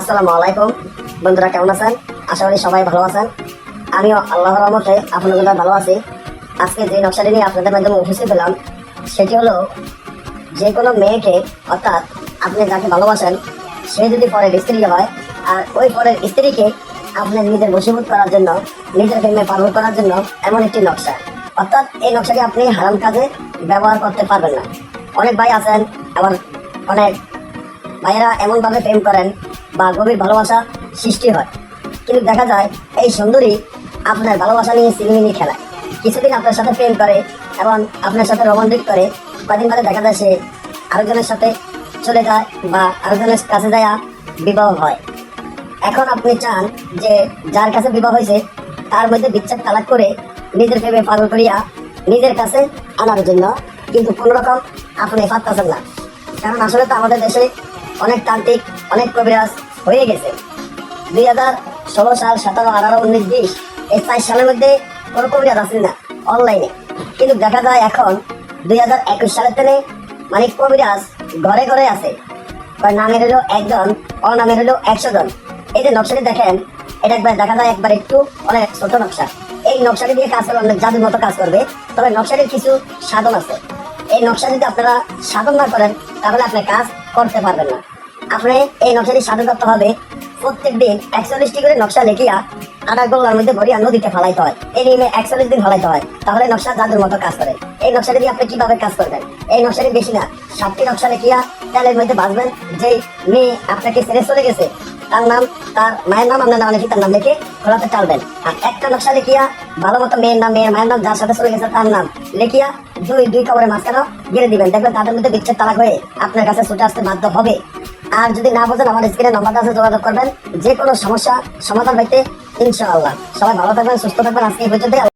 আসসালামু আলাইকুম বন্ধুরা, কেমন আছেন? আশা করি সবাই ভালো আছেন। আমিও আল্লাহর রহমতে আপনাদের ভালো আছি। আজকে যে নকশাটি নিয়ে আপনাদের মাধ্যমে উপস্থিত হলাম সেটি হলো, যে কোনো মেয়েকে, অর্থাৎ আপনি যাকে ভালোবাসেন সে যদি পরের স্ত্রী হয়, আর ওই পরের স্ত্রীকে আপনি নিজের বশীভূত করার জন্য, নিজের প্রেমে পাগল করার জন্য এমন একটি নকশা। অর্থাৎ এই নকশাটি আপনি হারাম কাজে ব্যবহার করতে পারবেন না। অনেক ভাই আছেন, আবার অনেক ভাইয়েরা এমনভাবে প্রেম করেন বা গভীর ভালোবাসা সৃষ্টি হয়, কিন্তু দেখা যায় এই সুন্দরী আপনার ভালোবাসা নিয়ে সিনেমিনি খেলায়। কিছুদিন আপনার সাথে প্রেম করে এবং আপনার সাথে রোমান্টিক করে, কদিন বাদে দেখা যায় সে আরেকজনের সাথে চলে যায় বা আরেকজনের কাছে যায় বিবাহ হয়। এখন আপনি চান যে যার কাছে বিবাহ হয়েছে তার মধ্যে বিচ্ছেদ তালাক করে নিজের প্রেমে পাগল করিয়া নিজের কাছে আনার জন্য, কিন্তু কোনো রকম আপনি পারতেছেন না। কারণ আসলে তো আমাদের দেশে অনেক তান্ত্রিক, অনেক কবিরাজ হয়ে গেছে। 2016 সাল, 17, 18, 19, 20 এই 4 সালের মধ্যে কোনো কবিরাজ আসেন না অনলাইনে, কিন্তু দেখা যায় এখন 2021 সালের থেকে মানে কবিরাজ ঘরে ঘরে আছে। নামের হলো 1 জন, অনামের হলো 100 জন। এই যে নকশাটি দেখেন, এটা একবার দেখা যায় একবার একটু অনেক ছোট নকশা। এই নকশাটি দিয়ে কাজ করলে অনেক জাদুর মতো কাজ করবে, তবে নকশাটির কিছু সাধন আছে। এই নকশা যদি আপনারা সাধন না করেন তাহলে আপনি কাজ করতে পারবেন না। আপনি এই নকশাটি সাধন করতে হবে, প্রত্যেক দিন 41টি করে নকশা লিখিয়া আটা গোল্লার মধ্যে ভরিয়া নদীতে ফেলাইতে হয়। এই নিয়মে 41 দিন ফেলাইতে হয়, তাহলে নকশা জাদুর মতো কাজ করে। এই নকশাটি দিয়ে আপনি কিভাবে কাজ করবেন? এই নকশাটি বেশি না, 7টি নকশা লিখিয়া তেলের মধ্যে ভাজবেন। যেই মেয়ে আপনাকে ছেড়ে চলে গেছে তার নাম, তার মায়ের নাম, আপনার নাম লিখে তার নাম লিখে খোলাতে টালবেন। আর একটা নকশা লিখিয়া ভালো মতো মেয়ের নাম, মেয়ের মায়ের নাম, যার সাথে চলে গেছে তার নাম লিখিয়া দুই কবরের মাঝখানে গিরে দিবেন। দেখবেন তাদের মধ্যে বিচ্ছেদ তালাক হয়ে আপনার কাছে ছুটে আসতে বাধ্য হবে। আর যদি না বোঝেন, আমার স্ক্রিনে নম্বরটা আছে, যোগাযোগ করবেন। যে কোনো সমস্যা সমাধান হইতে ইনশাআল্লাহ। সবাই ভালো থাকবেন, সুস্থ থাকবেন। আজকে এই পর্যন্ত।